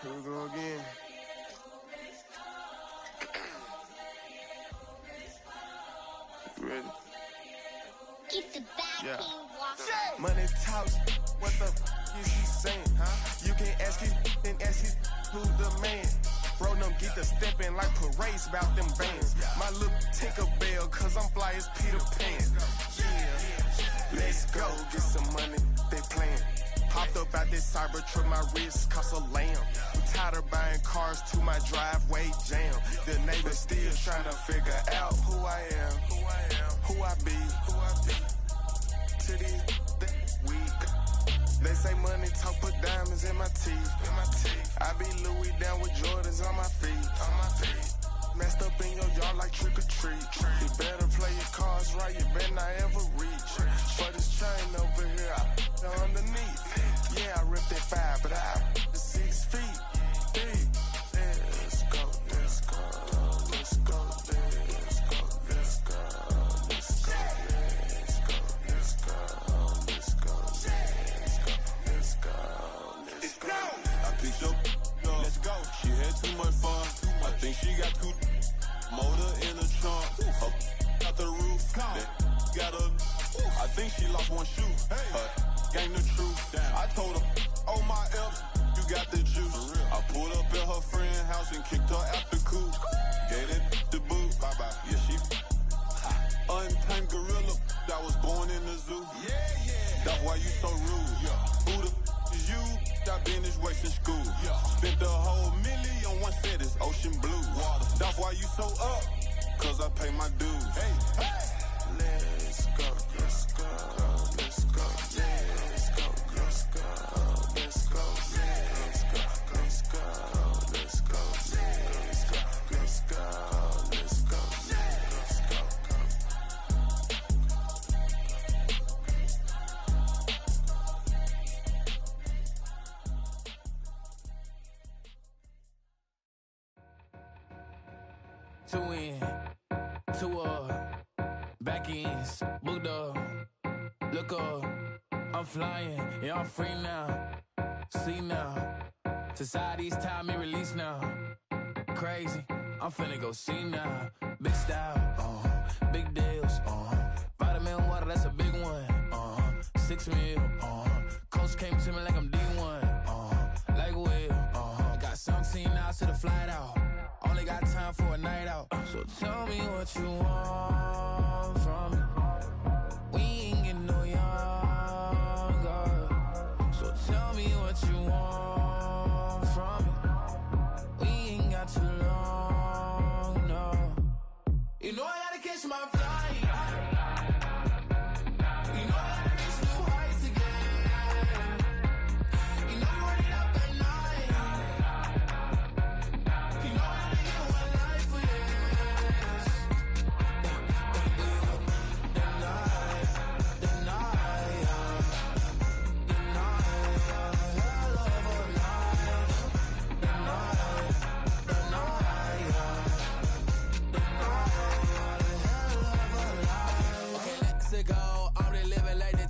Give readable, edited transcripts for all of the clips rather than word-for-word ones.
Here we go again. You ready? Get the back Money talks, what the is he saying? Huh? You can't ask his and ask his who's the man. Bro, them get the steppin' like parades about them bands. My little Tinkerbell, cause I'm fly as Peter Pan. Yeah, let's go, get some money, they playin'. Hopped up out this Cybertruck, my wrist cost a lamb. I'm tired of buying cars to my driveway jam. The neighbors still trying to figure out who I am, who I be. To these weak. They say money talk, put diamonds in my teeth. I be Louis down with Jordans on my feet. Messed up in your yard like trick or treat. You better play your cards right, you better not ever reach. For this chain over here, I underneath. Yeah, I ripped that 5, but I 6 feet deep. Let's go, let's go, let's go, let's go, let's go, let's go, let's go, let's go, let's go, let's go, let's go. I picked up, let's go. She had too much fun. I think she got too motor in the trunk. Out the roof. Got a. I think she lost one shoe. Gang the truth. I told her, oh my F's, you got the juice. I pulled up at her friend's house and kicked her out the coop. Gave that the boot. Bye bye. Yeah, she untamed gorilla that was born in the zoo. That's why you so rude. Who the is you? I've been this way since school. Spent the whole million on one set, it's ocean blue. That's why you so up, cause I pay my dues. Let's go, let's go, let's go, let's go, let's go, let's go, let's go, let's go, let's go, let's go, let's go, let's go, let's go. Two in, two back ends, booked up, look up, I'm flying, yeah, I'm free now, see now, society's time me release now, crazy, I'm finna go see now, big style, big deals, vitamin water, that's a big one, 6 mil, coach came to me like I'm D1, like Will, got 17 hours to the flight out. Only got time for a night out. So tell me what you want from me. We ain't getting no younger. So tell me what you want from me. We ain't got too long, no. You know I gotta catch my flight. You know I gotta reach new heights again. You know you running up at night. You know I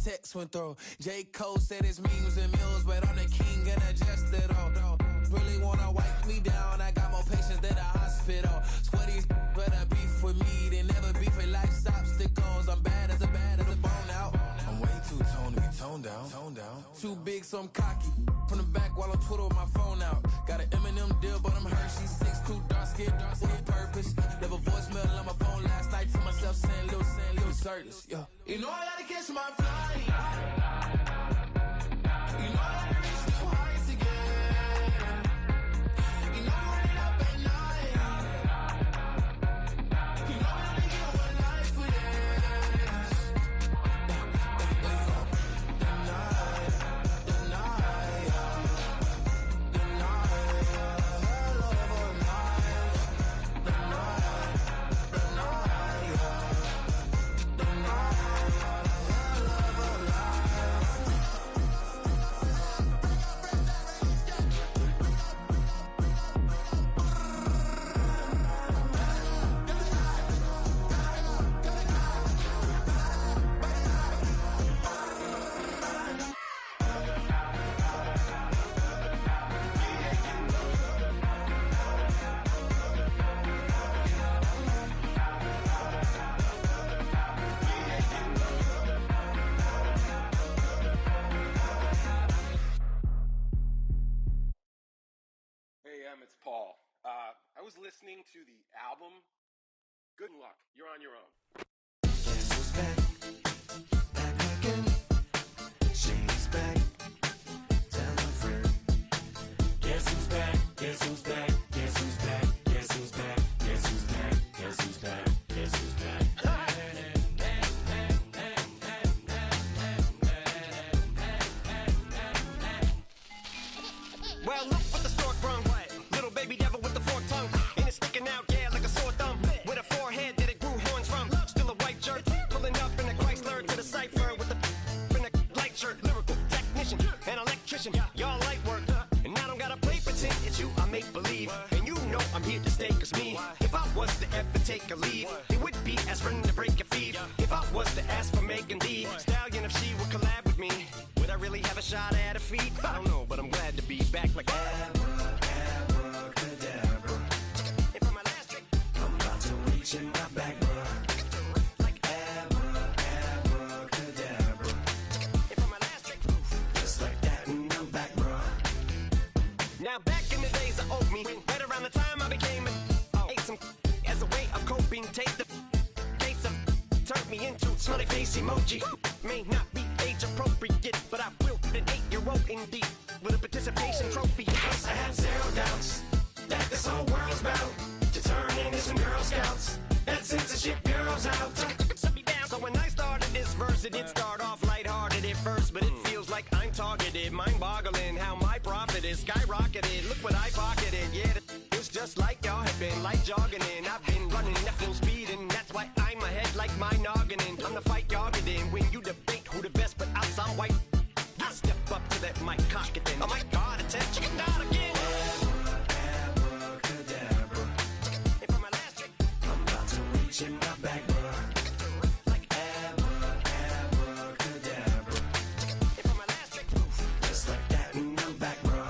text went through. J. Cole said it's memes and mills, but I'm the king and I just it all. Really wanna wipe me down, I got more patience than a hospital. Sweaty better beef with me, they never beef with life's obstacles. I'm bad as a bone out. I'm way too toned to be toned down. Too big, so I'm cocky. From the back while on Twitter with my phone out. Got an Eminem deal, but I'm Hershey. 6'2", dark skin, with purpose. Left a voicemail on my phone last night to myself saying little Curtis. Yeah. You know I gotta catch my flight. You know I gotta reach new heights again. You know I'm running up at night. You know I gotta get one life for this. Sam, it's Paul. I was listening to the album. Good luck. You're on your own. Guess who's back? Back again. She's back. Tell a friend. Guess who's back? Guess who's back? Guess who's back? Guess who's back? Guess who's back? Guess who's back? Guess who's back? Well, look what the stork brung. Little baby devil with the forked tongue. And it's sticking out, yeah, like a sore thumb. With a forehead that it grew horns from. Still a white jerk. Pulling up in a Chrysler to the cipher with a in a light shirt. Lyrical technician, an electrician. Y'all light work. And I don't gotta play pretend. It's you I make believe. And you know I'm here to stay, cause me. If I was to ever take a leave, it would be as friend to break your feet. If I was to ask for Megan D Stallion, if she would collab with me, would I really have a shot at her feet? I don't know, but I'm glad to be back like Abracadabra. And for my last trick, I'm about to reach in my back, bruh. like Abracadabra. and for my last trick. Just like that, and I'm back, bruh. Now back in the days of old me, right around the time I became ate some as a way of coping. Take the case of turned me into smiley face emoji. May not be age appropriate, but I will an 8-year-old indeed with a participation trophy. I have zero doubts that this whole world's about to turn into some Girl Scouts. That censorship girls out. Shut me down. So when I started this verse, it did start off lighthearted at first, but it feels like I'm targeted. Mind-boggling how my profit is skyrocketed. Look what I pocketed. Yeah, it's just like y'all have been like jogging in. I've been running at full speed, and that's why I'm ahead like my noggin. I'm the fight y'all get in when you debate who the best, but I'm some white. I step up to that mic, cock it then. Oh my God, attention, chicken out again. Abracadabra. And for my last trick, I'm about to reach in my back, bruh. like Abracadabra. and for my last trick, Just like that, and I'm back, bruh.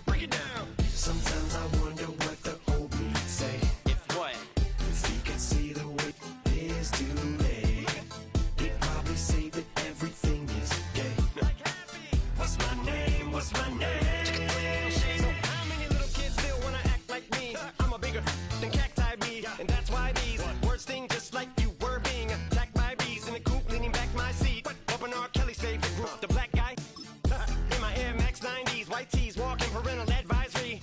break it down. Sometimes I wonder what the old me say. If what? If he could see the way it is today, he'd probably say that everything is gay. Like happy. What's my name? What's my name? So how many little kids still wanna act like me? I'm a bigger than cacti bee, and that's why these words sting just like you were being attacked by bees in the coop, leaning back my seat. Open R. Kelly's favorite group, the black guy. In my Air Max 90s, white tees, walking parental advisory.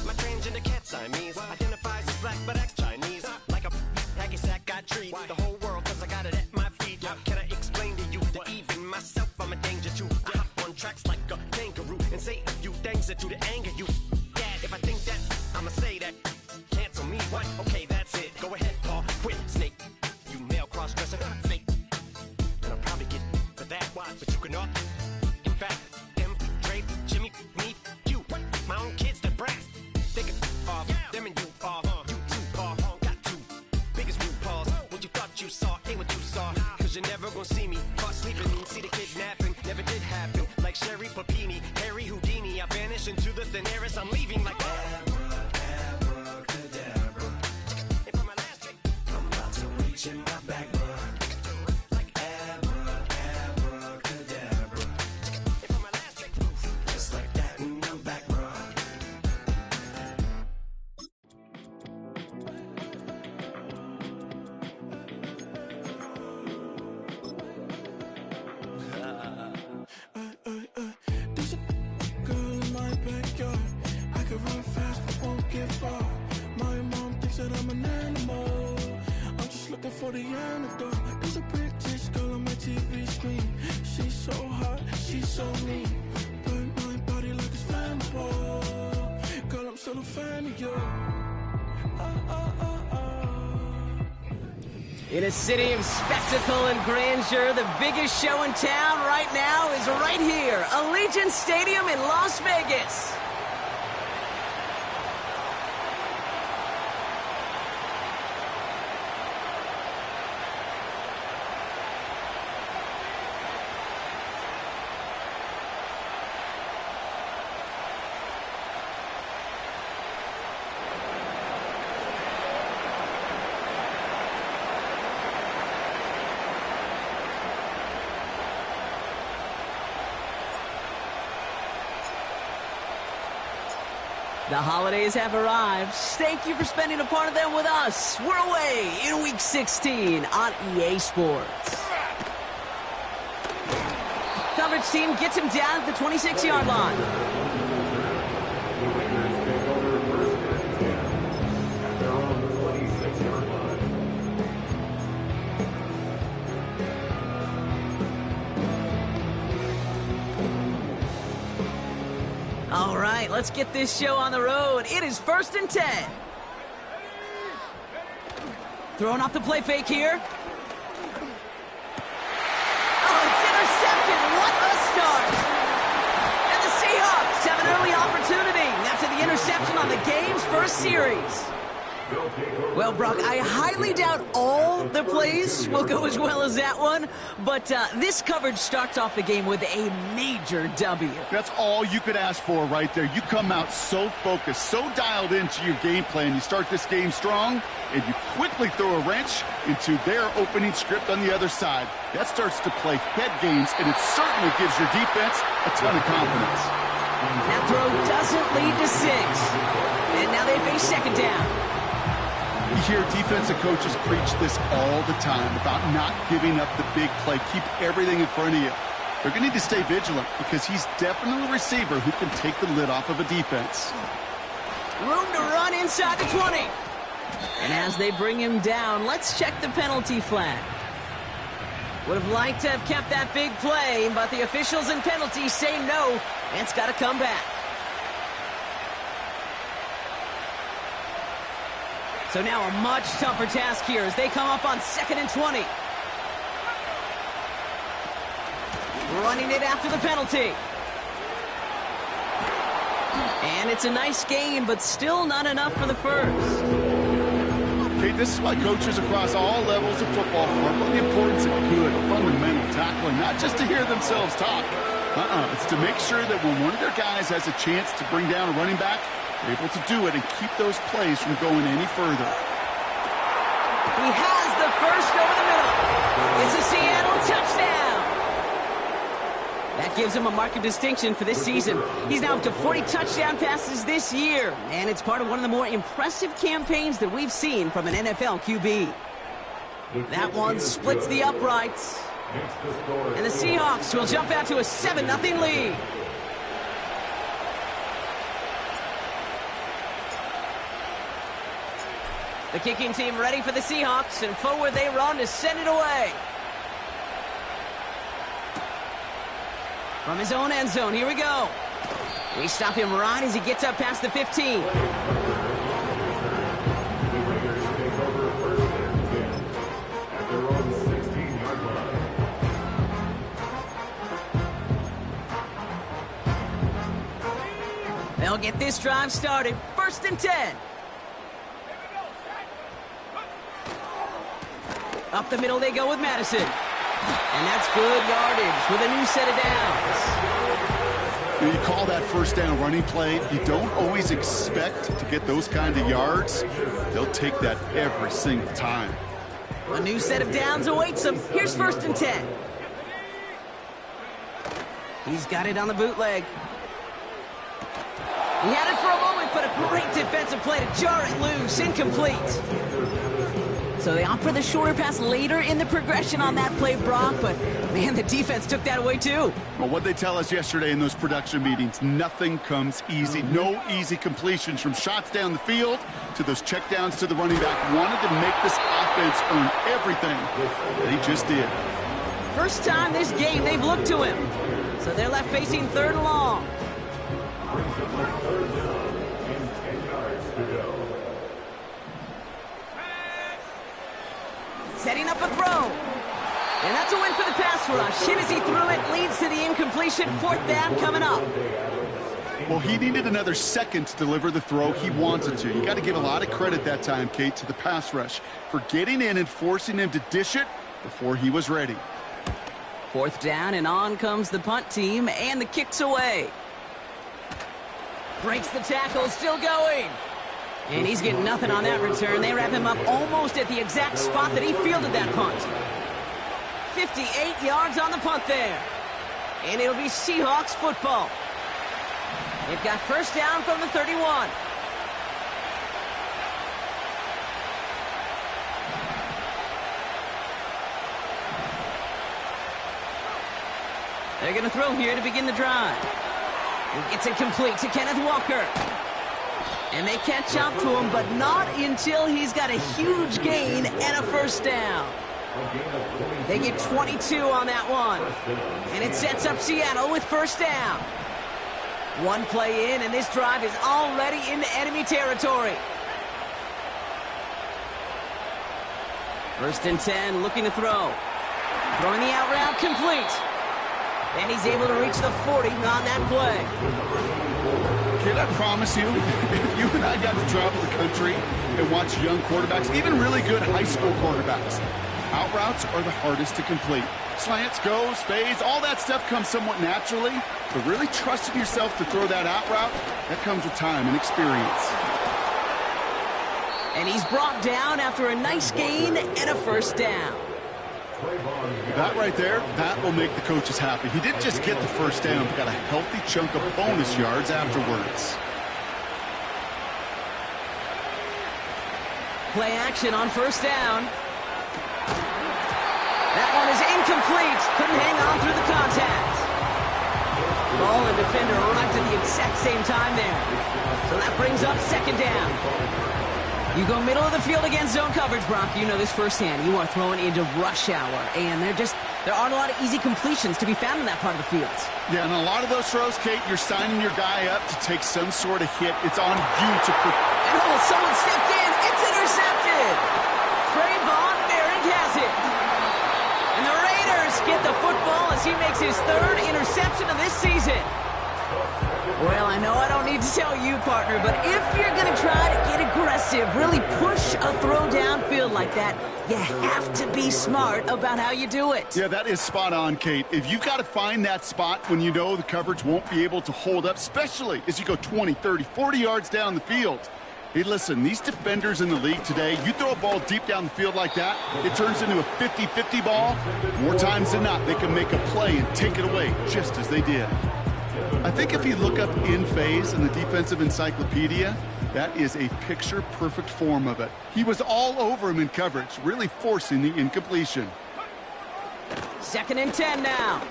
My transgender cat Siamese identifies as black but acts Chinese. Like a hacky sack I treat the whole world cause I got it at my feet. Can I explain to you that even myself I'm a danger to? I hop on tracks like a kangaroo and say a few things that do to anger you. Dad, if I think that, I'ma say that. Cancel me, what? Okay, that's it. Go ahead, Paul. Quit, snake. You male cross-dresser, fake. And I'll probably get for that, why? But you cannot. In fact, them, Dre, Jimmy, me, you. My own kids, the brass. They could off, them and you off. You too, Paul. Got two biggest root paws. What you thought you saw ain't what you saw. Cause you're never gonna see me caught sleeping. See the kidnapping, never did happen. Like Sherry Papini, Harry Houdini. I vanish into the thin air as I'm leaving like Abracadabra. And for my last trick, I'm about to reach in my back, bruh. like Abracadabra. and for my last trick, Just like that, and I'm back, bruh. There's a girl in my backyard. I can run fast but won't get far. My mom thinks that I'm an animal. I'm just looking for the antidote. There's a British girl on my TV screen. She's so hot, she's so mean. Burn my body like it's flammable. Girl, I'm still a fan of you. In a city of spectacle and grandeur, the biggest show in town right now is right here, Allegiant Stadium in Las Vegas. The holidays have arrived. Thank you for spending a part of them with us. We're away in Week 16 on EA Sports. Coverage team gets him down at the 26-yard line. All right, let's get this show on the road. It is 1st and 10. Throwing off the play fake here. Oh, it's intercepted. What a start. And the Seahawks have an early opportunity after the interception on the game's first series. Well, Brock, I highly doubt all the plays will go as well as that one, but this coverage starts off the game with a major W. That's all you could ask for right there. You come out so focused, so dialed into your game plan. You start this game strong, and you quickly throw a wrench into their opening script on the other side. That starts to play head games, and it certainly gives your defense a ton of confidence. That throw doesn't lead to 6, and now they face second down. You hear defensive coaches preach this all the time about not giving up the big play. Keep everything in front of you. They're going to need to stay vigilant because he's definitely a receiver who can take the lid off of a defense. Room to run inside the 20. And as they bring him down, let's check the penalty flag. Would have liked to have kept that big play, but the officials and penalties say no, and it's got to come back. So now a much tougher task here as they come up on 2nd and 20. Running it after the penalty. And it's a nice gain, but still not enough for the first. Okay, this is why coaches across all levels of football harp on the importance of good, fundamental tackling, not just to hear themselves talk. It's to make sure that when one of their guys has a chance to bring down a running back, they're able to do it and keep those plays from going any further. He has the first over the middle. It's a Seattle touchdown. That gives him a mark of distinction for this season. He's now up to 40 touchdown passes this year, and it's part of one of the more impressive campaigns that we've seen from an NFL QB. That one splits the uprights, and the Seahawks will jump out to a 7-0 lead. The kicking team ready for the Seahawks, and forward they run to send it away. From his own end zone, here we go. We stop him right as he gets up past the 15. They'll get this drive started. 1st and 10. Up the middle they go with Madison. And that's good yardage with a new set of downs. When you call that first down running play, you don't always expect to get those kind of yards. They'll take that every single time. A new set of downs awaits him. Here's 1st and 10. He's got it on the bootleg. He had it for a moment, but a great defensive play to jar it loose. Incomplete. So they opt for the shorter pass later in the progression on that play, Brock, but man, the defense took that away too. Well, what they tell us yesterday in those production meetings, nothing comes easy. No easy completions from shots down the field to those checkdowns to the running back. Wanted to make this offense earn everything. They just did. First time this game they've looked to him. So they're left facing 3rd and long. Setting up a throw. And that's a win for the pass rush. Hit as he threw it, leads to the incompletion. 4th down coming up. Well, he needed another second to deliver the throw he wanted to. You got to give a lot of credit that time, Kate, to the pass rush for getting in and forcing him to dish it before he was ready. 4th down, and on comes the punt team, and the kick's away. Breaks the tackle, still going. And he's getting nothing on that return. They wrap him up almost at the exact spot that he fielded that punt. 58 yards on the punt there. And it'll be Seahawks football. They've got first down from the 31. They're going to throw here to begin the drive. He gets it complete to Kenneth Walker. And they catch up to him, but not until he's got a huge gain and a first down. They get 22 on that one. And it sets up Seattle with first down. One play in, and this drive is already into enemy territory. First and 10, looking to throw. Throwing the out route complete. And he's able to reach the 40 on that play. Kid, I promise you, if you and I got to travel the country and watch young quarterbacks, even really good high school quarterbacks, out routes are the hardest to complete. Slants, goes, fades, all that stuff comes somewhat naturally, but really trusting yourself to throw that out route, that comes with time and experience. And he's brought down after a nice gain and a first down. That right there, that will make the coaches happy. He didn't just get the first down, but got a healthy chunk of bonus yards afterwards. Play action on first down. That one is incomplete. Couldn't hang on through the contact. Ball and defender arrived at the exact same time there. So that brings up second down. You go middle of the field against zone coverage, Brock. You know this firsthand. You are throwing into rush hour, and there aren't a lot of easy completions to be found in that part of the field. Yeah, and a lot of those throws, Kate, you're signing your guy up to take some sort of hit. It's on you to put. And someone stepped in. It's intercepted. Trayvon Merrick has it. And the Raiders get the football as he makes his third interception of this season. Well, I know I don't need to tell you, partner, but if you're going to try to get aggressive, really push a throw downfield like that, you have to be smart about how you do it. Yeah, that is spot on, Kate. If you've got to find that spot when you know the coverage won't be able to hold up, especially as you go 20, 30, 40 yards down the field. Hey, listen, these defenders in the league today, you throw a ball deep down the field like that, it turns into a 50-50 ball. More times than not, they can make a play and take it away, just as they did. I think if you look up in phase in the defensive encyclopedia, that is a picture-perfect form of it. He was all over him in coverage, really forcing the incompletion. Second and 10 now.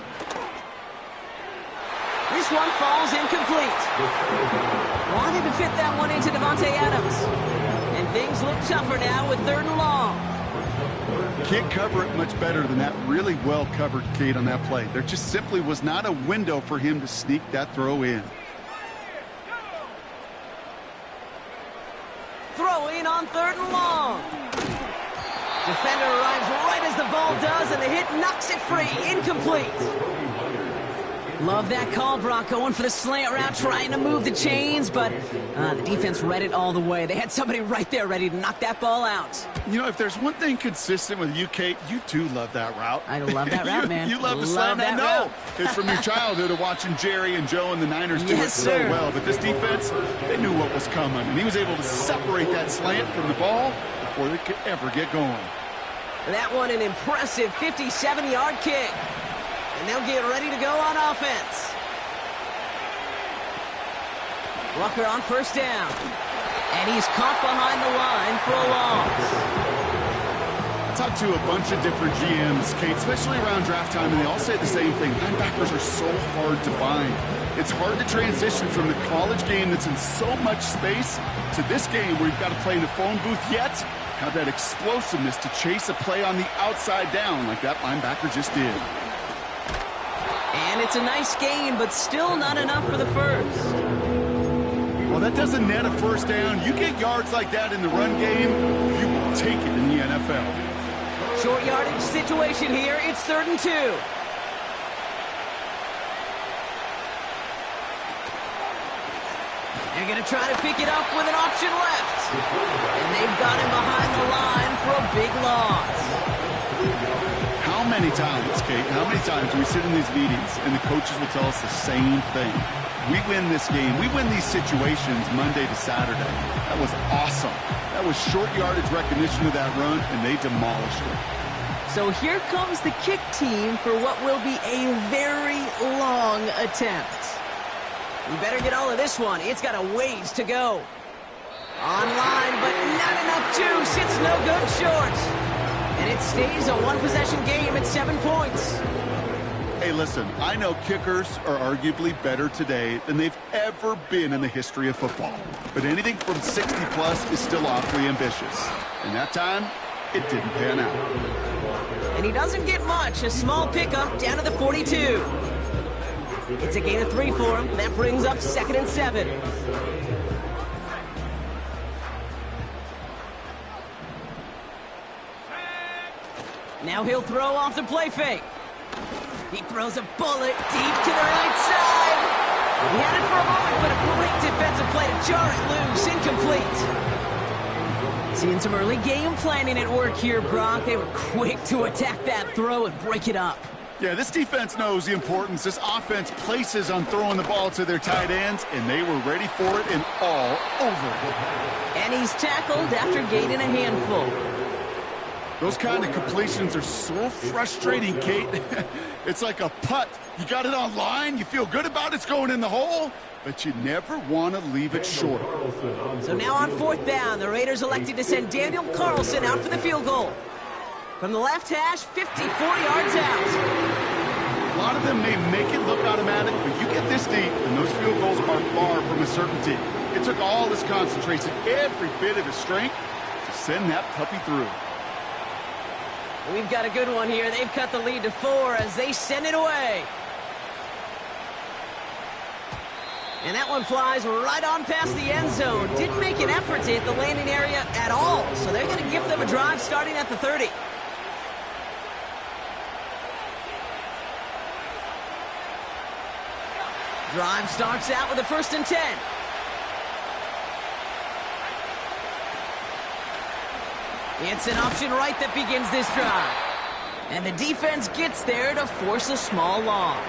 This one falls incomplete. Wanted to fit that one into Devontae Adams. And things look tougher now with third and long. Can't cover it much better than that really well-covered Kate on that play. There just simply was not a window for him to sneak that throw in. Throw in on third and long. Defender arrives right as the ball does, and the hit knocks it free. Incomplete. Love that call, Brock, going for the slant route, trying to move the chains, but the defense read it all the way. They had somebody right there ready to knock that ball out. You know, if there's one thing consistent with you, Kate, you too love that route. I love that route, man. You love the slant. I know. It's from your childhood of watching Jerry and Joe and the Niners do it so well. But this defense, they knew what was coming, and he was able to separate that slant from the ball before they could ever get going. That one an impressive 57-yard kick. And they'll get ready to go on offense. Walker on first down. And he's caught behind the line for a loss. I talked to a bunch of different GMs, Kate, especially around draft time, and they all say the same thing. Linebackers are so hard to find. It's hard to transition from the college game that's in so much space to this game where you've got to play in a phone booth, yet have that explosiveness to chase a play on the outside down like that linebacker just did. And it's a nice gain, but still not enough for the first. Well, that doesn't net a first down. You get yards like that in the run game, you will take it in the NFL. Short yardage situation here. It's 3rd and 2. They're going to try to pick it up with an option left. And they've got him behind the line for a big loss. How many times, Kate, how many times do we sit in these meetings and the coaches will tell us the same thing? We win this game. We win these situations Monday to Saturday. That was awesome. That was short yardage recognition of that run, and they demolished it. So here comes the kick team for what will be a very long attempt. You better get all of this one. It's got a ways to go. Online, but not enough juice. It's no good short. And it stays a one-possession game at 7 points. Hey, listen, I know kickers are arguably better today than they've ever been in the history of football. But anything from 60-plus is still awfully ambitious. And that time, it didn't pan out. And he doesn't get much. A small pickup down to the 42. It's a gain of 3 for him. That brings up 2nd and 7. Now he'll throw off the play fake. He throws a bullet deep to the right side. He had it for a moment, but a great defensive play to jar it loose. Incomplete. Seeing some early game planning at work here, Brock. They were quick to attack that throw and break it up. Yeah, this defense knows the importance this offense places on throwing the ball to their tight ends, and they were ready for it and all over it. And he's tackled after gaining a handful. Those kind of completions are so frustrating, Kate. It's like a putt. You got it on line, you feel good about it's going in the hole, but you never want to leave it short. So now on 4th down, the Raiders elected to send Daniel Carlson out for the field goal. From the left hash, 54 yards out. A lot of them may make it look automatic, but you get this deep, and those field goals are far from a certainty. It took all his concentration, every bit of his strength, to send that puppy through. We've got a good one here. They've cut the lead to 4 as they send it away. And that one flies right on past the end zone. Didn't make an effort to hit the landing area at all, so they're going to give them a drive starting at the 30. Drive starts out with a 1st and 10. It's an option right that begins this drive. And the defense gets there to force a small loss.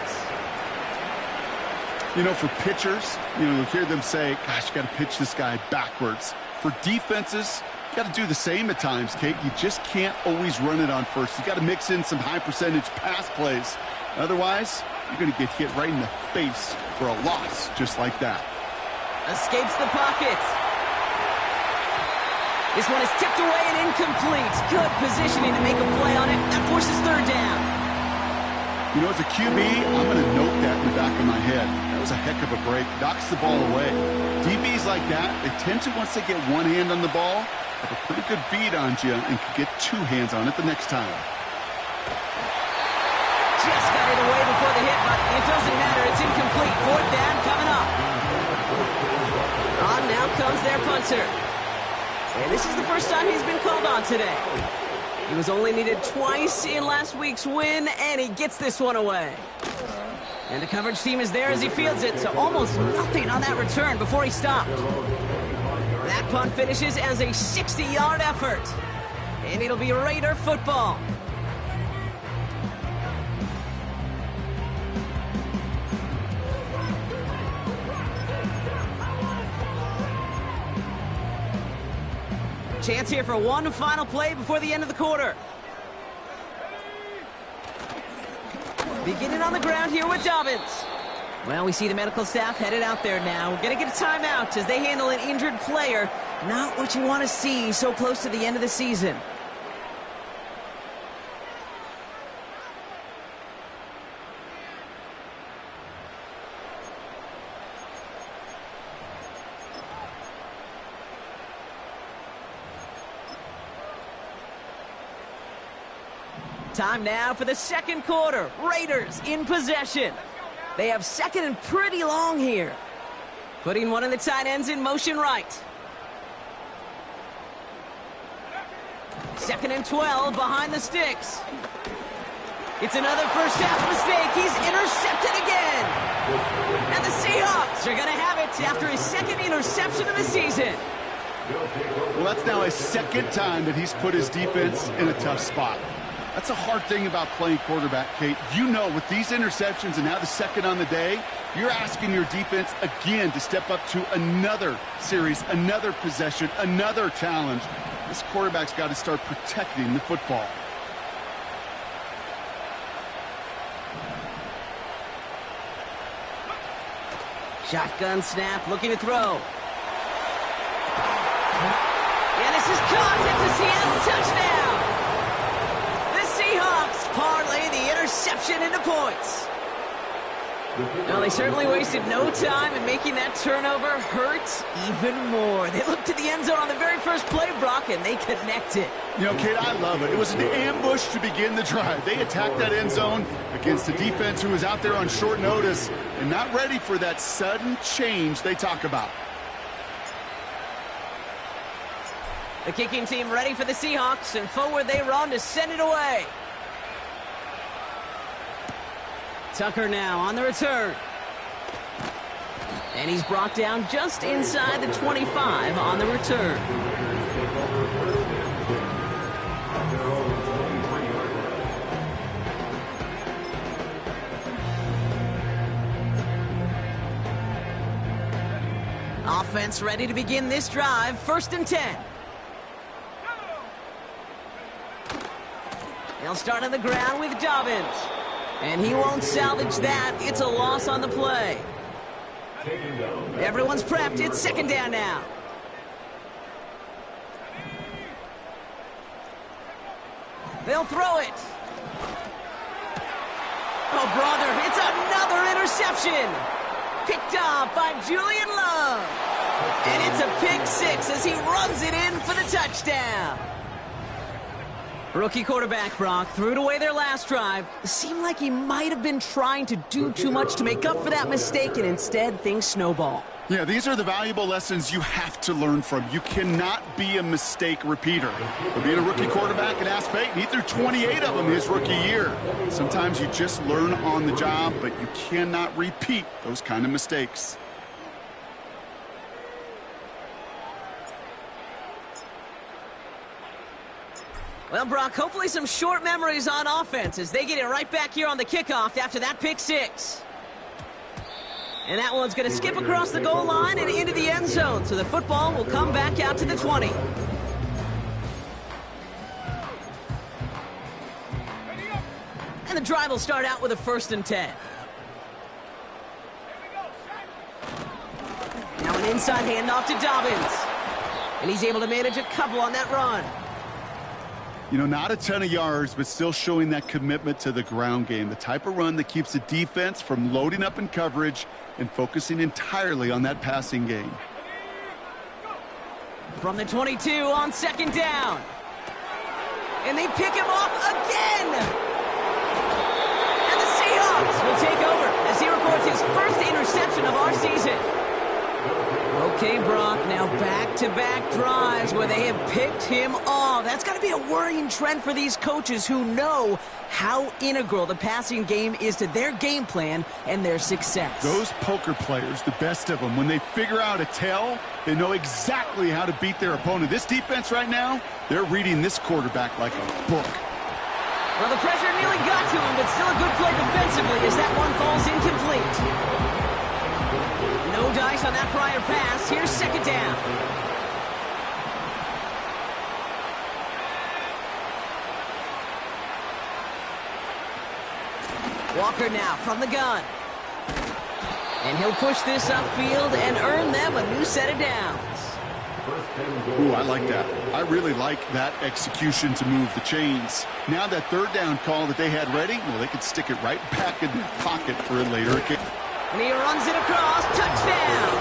You know, for pitchers, you'll hear them say, gosh, you got to pitch this guy backwards. For defenses, you got to do the same at times, Kate. You just can't always run it on first. You got to mix in some high-percentage pass plays. Otherwise, you're going to get hit right in the face for a loss just like that. Escapes the pocket. This one is tipped away and incomplete. Good positioning to make a play on it. That forces 3rd down. You know, as a QB, I'm going to note that in the back of my head. That was a heck of a break. Knocks the ball away. DBs like that, they tend to, once they get one hand on the ball, have a pretty good beat on you and can get 2 hands on it the next time. Just got it away before the hit, but it doesn't matter. It's incomplete. 4th down coming up. On now comes their punter. And this is the first time he's been called on today. He was only needed twice in last week's win, and he gets this one away. And the coverage team is there as he fields it, so almost nothing on that return before he stopped. That punt finishes as a 60-yard effort. And it'll be Raider football. Chance here for one final play before the end of the quarter. Beginning on the ground here with Dobbins. Well, we see the medical staff headed out there now. We're going to get a timeout as they handle an injured player. Not what you want to see so close to the end of the season. Time now for the 2nd quarter. Raiders in possession. They have 2nd and pretty long here. Putting one of the tight ends in motion right. 2nd and 12 behind the sticks. It's another first half mistake. He's intercepted again. And the Seahawks are going to have it after his 2nd interception of the season. Well, that's now his 2nd time that he's put his defense in a tough spot. That's a hard thing about playing quarterback, Kate. You know, with these interceptions and now the 2nd on the day, you're asking your defense again to step up to another series, another possession, another challenge. This quarterback's got to start protecting the football. Shotgun snap, looking to throw. Yeah, this is caught. It's a Seattle touchdown. The Seahawks parlay the interception into points. Well, they certainly wasted no time in making that turnover hurt even more. They looked to the end zone on the very first play, Brock, and they connected. You know, Kate, I love it. It was an ambush to begin the drive. They attacked that end zone against a defense who was out there on short notice and not ready for that sudden change they talk about. The kicking team ready for the Seahawks, and forward they run to send it away. Tucker now on the return. And he's brought down just inside the 25 on the return. Offense ready to begin this drive. 1st and 10. They'll start on the ground with Dobbins. And he won't salvage that. It's a loss on the play. Everyone's prepped. It's 2nd down now. They'll throw it. Oh, brother, it's another interception. Picked off by Julian Love. And it's a pick 6 as he runs it in for the touchdown. Rookie quarterback Brock threw it away their last drive. It seemed like he might have been trying to do too much to make up for that mistake, and instead things snowball. Yeah, these are the valuable lessons you have to learn from. You cannot be a mistake repeater. But being a rookie quarterback at Ass Payton, he threw 28 of them his rookie year. Sometimes you just learn on the job, but you cannot repeat those kind of mistakes. Well, Brock, hopefully some short memories on offense as they get it right back here on the kickoff after that pick 6. And that one's going to skip across the goal line and into the end zone, so the football will come back out to the 20. And the drive will start out with a 1st and 10. Now an inside handoff to Dobbins. And he's able to manage a couple on that run. You know, not a ton of yards, but still showing that commitment to the ground game. The type of run that keeps the defense from loading up in coverage and focusing entirely on that passing game. From the 22 on 2nd down. And they pick him off again. And the Seahawks will take over as he records his first interception of our season. Okay, Brock, now back-to-back drives where they have picked him off. That's got to be a worrying trend for these coaches who know how integral the passing game is to their game plan and their success. Those poker players, the best of them, when they figure out a tell, they know exactly how to beat their opponent. This defense right now, they're reading this quarterback like a book. Well, the pressure nearly got to him, but still a good play defensively as that one falls incomplete. No dice on that prior pass. Here's 2nd down. Walker now from the gun. And he'll push this upfield and earn them a new set of downs. Ooh, I like that. I really like that execution to move the chains. Now that 3rd down call that they had ready, well, they could stick it right back in their pocket for a later kick. And he runs it across. Touchdown!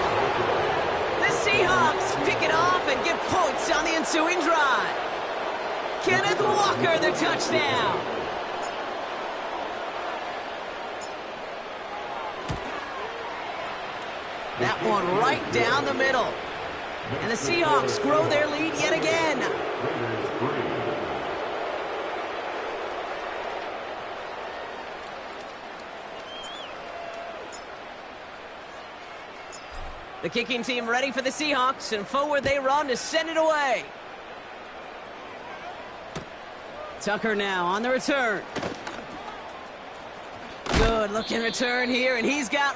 The Seahawks pick it off and get points on the ensuing drive. Kenneth Walker, the touchdown. That one right down the middle. And the Seahawks grow their lead yet again. The kicking team ready for the Seahawks, and forward they run to send it away. Tucker now on the return. Good looking return here, and he's got